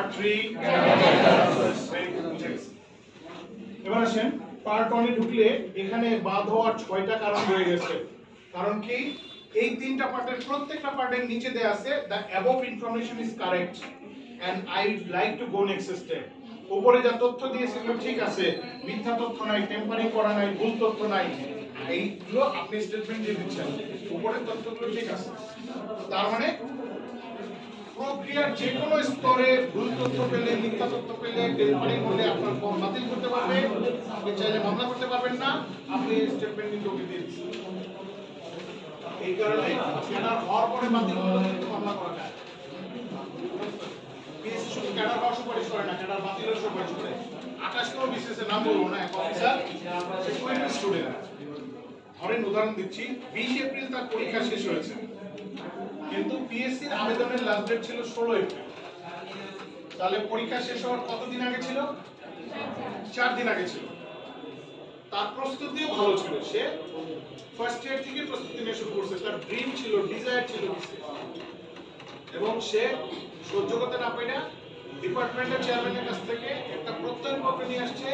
Part 3 এবার আসেন part 1 এ ঢুকলে এখানে বাদ হওয়ার 6টা কারণ রয়ে গেছে। কারণ কি এই তিনটা পার্টের প্রত্যেকটা পার্টের নিচে দেয়া আছে the above information is correct and I would like to go next step। উপরে যা তথ্য দিয়েছিল ঠিক আছে, মিথ্যা তথ্য নাই, টেম্পারিং করা নাই, ভুল তথ্য নাই, এইগুলো আপনি স্টেটমেন্ট দিয়ে দিচ্ছেন। উপরের তথ্যগুলো ঠিক আছে, তার মানে প্রক্রিয়ার যে কোনো স্তরে ভুল তথ্য পেলে, মিথ্যা তথ্য পেলে, টেম্পারিং হলে আপনার ফর্ম বাতিল করতে পারবে, আপনি চাইলে মামলা করতে পারবেন না, আপনি স্টেটমেন্ট কিন্তু ওকে দিয়ে দিচ্ছেন। এই কারণে ক্যাডার হওয়ার পরে বাতিল করলে কিন্তু মামলা করা যায়। পিএসসি শুধু ক্যাডার হওয়ার সুপারিশ করে না, ক্যাডার বাতিলের সুপারিশ করে। আকাশ কোনো বিশেষে নাম বলবো না, এক অফিসার সে 20 স্টুডেন্ট, ধরেন উদাহরণ দিচ্ছি 20 এপ্রিল তার পরীক্ষা শেষ হয়েছে, কিন্তু পিএসসির আবেদনের লাস্ট ডেট ছিল 16 এপ্রিল। তাহলে পরীক্ষা শেষ হওয়ার কতদিন আগে ছিল? 4 দিন আগে ছিল। তার প্রস্তুতিও ভালো ছিল, সে ফার্স্ট ইয়ার থেকে প্রস্তুতি নিয়ে শুরু করছে, তার ড্রিম ছিল, ডিজায়ার ছিল, এবং সে সহ্য করতে না পেরে ডিপার্টমেন্টের চেয়ারম্যানের কাছ থেকে একটা প্রত্যয়নপত্র নিয়ে আসছে।